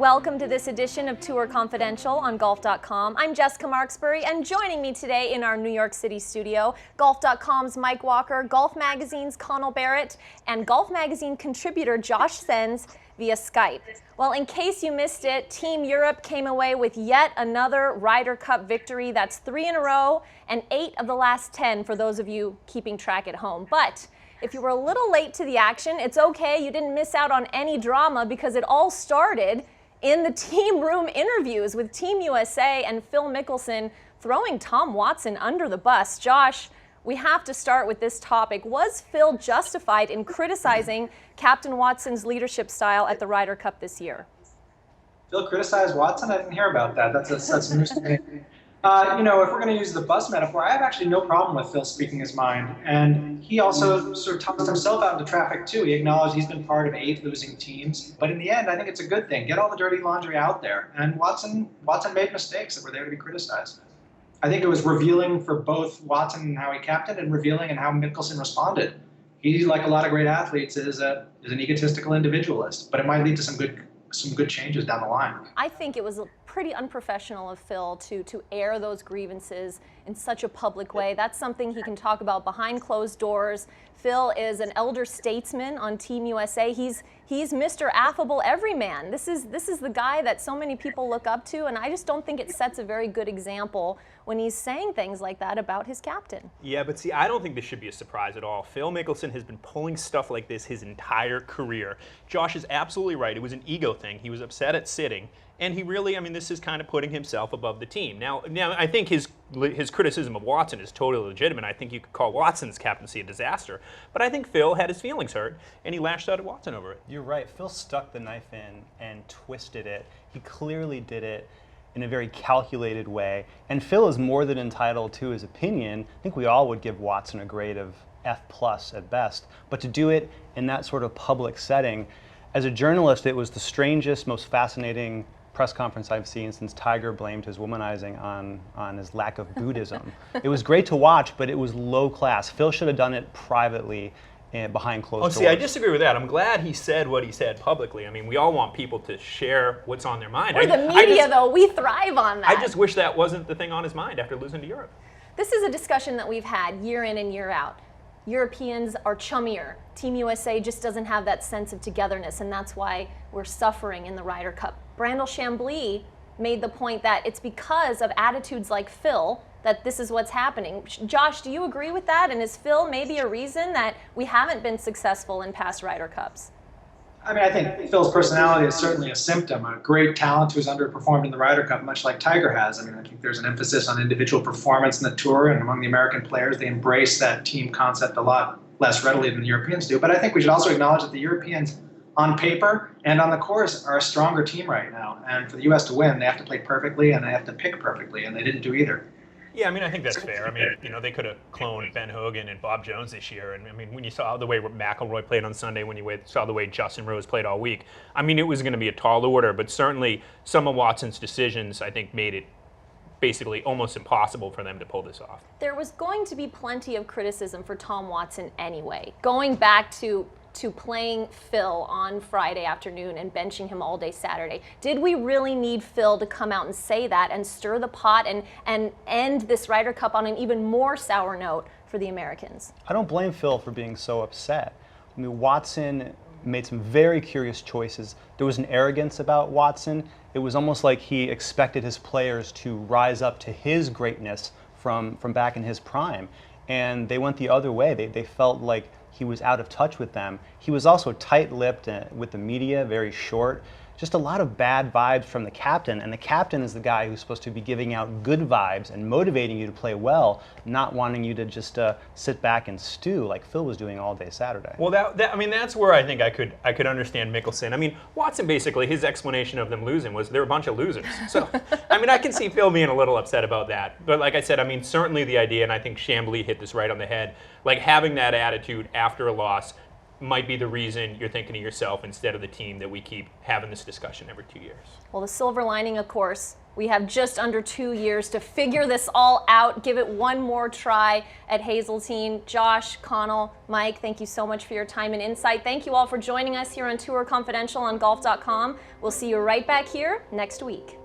Welcome to this edition of Tour Confidential on Golf.com. I'm Jessica Marksbury, and joining me today in our New York City studio, Golf.com's Mike Walker, Golf Magazine's Connell Barrett, and Golf Magazine contributor Josh Sens via Skype. Well, in case you missed it, Team Europe came away with yet another Ryder Cup victory. That's 3 in a row and 8 of the last 10 for those of you keeping track at home. But if you were a little late to the action, it's okay. You didn't miss out on any drama because it all started in the team room interviews with Team USA and Phil Mickelson throwing Tom Watson under the bus. Josh, we have to start with this topic. Was Phil justified in criticizing Captain Watson's leadership style at the Ryder Cup this year? Phil criticized Watson? I didn't hear about that. That's news to me. You know, if we're going to use the bus metaphor, I have actually no problem with Phil speaking his mind. And he also sort of tossed himself out into traffic, too. He acknowledged he's been part of 8 losing teams. But in the end, I think it's a good thing. Get all the dirty laundry out there. And Watson made mistakes that were there to be criticized. I think it was revealing for both Watson and how he captained and revealing in how Mickelson responded. He, like a lot of great athletes, is an egotistical individualist. But it might lead to some good changes down the line. I think it was pretty unprofessional of Phil to air those grievances in such a public way. That's something he can talk about behind closed doors. Phil is an elder statesman on Team USA. He's Mr. Affable Everyman. This is the guy that so many people look up to, and I just don't think it sets a very good example when he's saying things like that about his captain. Yeah, but see, I don't think this should be a surprise at all. Phil Mickelson has been pulling stuff like this his entire career. Josh is absolutely right. It was an ego thing. He was upset at sitting, and he really, I mean, this is kind of putting himself above the team. Now I think his criticism of Watson is totally legitimate. I think you could call Watson's captaincy a disaster, but I think Phil had his feelings hurt, and he lashed out at Watson over it. You're right. Phil stuck the knife in and twisted it. He clearly did it in a very calculated way, and Phil is more than entitled to his opinion. I think we all would give Watson a grade of F+ at best, but to do it in that sort of public setting, as a journalist, it was the strangest, most fascinating press conference I've seen since Tiger blamed his womanizing on his lack of Buddhism. It was great to watch, but it was low class. Phil should have done it privately and behind closed doors. See, I disagree with that. I'm glad he said what he said publicly. I mean, we all want people to share what's on their mind. We're the media, though. We thrive on that. I just wish that wasn't the thing on his mind after losing to Europe. This is a discussion that we've had year in and year out. Europeans are chummier. Team USA just doesn't have that sense of togetherness, and that's why we're suffering in the Ryder Cup. Brandel Chambly made the point that it's because of attitudes like Phil that this is what's happening. Josh, do you agree with that? And is Phil maybe a reason that we haven't been successful in past Ryder Cups? I mean, I think Phil's personality is certainly a symptom. A great talent who's underperformed in the Ryder Cup, much like Tiger has. I mean, I think there's an emphasis on individual performance in the tour, and among the American players, they embrace that team concept a lot less readily than the Europeans do. But I think we should also acknowledge that the Europeans, on paper and on the course, are a stronger team right now. And for the U.S. to win, they have to play perfectly and they have to pick perfectly, and they didn't do either. Yeah, I mean, I think that's fair. I mean, you know, they could have cloned Ben Hogan and Bob Jones this year. And I mean, when you saw the way McIlroy played on Sunday, when you saw the way Justin Rose played all week, I mean, it was going to be a tall order. But certainly some of Watson's decisions, I think, made it basically almost impossible for them to pull this off. There was going to be plenty of criticism for Tom Watson anyway. Going back to playing Phil on Friday afternoon and benching him all day Saturday. Did we really need Phil to come out and say that and stir the pot and end this Ryder Cup on an even more sour note for the Americans? I don't blame Phil for being so upset. I mean, Watson made some very curious choices. There was an arrogance about Watson. It was almost like he expected his players to rise up to his greatness from back in his prime. And they went the other way. They felt like he was out of touch with them. He was also tight-lipped with the media, very short. Just a lot of bad vibes from the captain, and the captain is the guy who's supposed to be giving out good vibes and motivating you to play well, not wanting you to just sit back and stew like Phil was doing all day Saturday. Well, I mean, that's where I think I could understand Mickelson. I mean, Watson basically, his explanation of them losing was they're a bunch of losers. So, I mean, I can see Phil being a little upset about that. But like I said, I mean, certainly the idea, and I think Chambly hit this right on the head, like having that attitude after a loss might be the reason you're thinking of yourself instead of the team that we keep having this discussion every 2 years. Well, the silver lining, of course, we have just under 2 years to figure this all out. Give it one more try at Hazeltine. Josh, Connell, Mike, thank you so much for your time and insight. Thank you all for joining us here on Tour Confidential on Golf.com. We'll see you right back here next week.